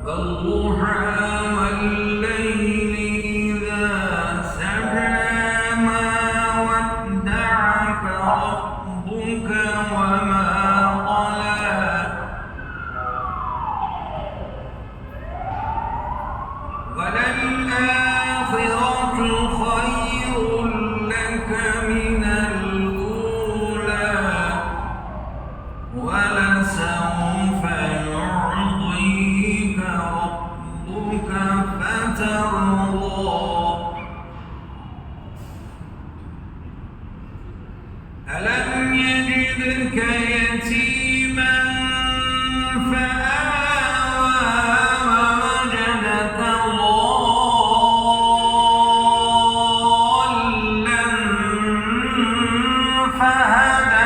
والضحى والليل إذا سجى ما ودعك ربك وما قلى وللآخرة خير لك من الأولى ولسوف يعطيك ربك فترضى ألم يجدك يتيما فآوى ووجدك ضالا فهدى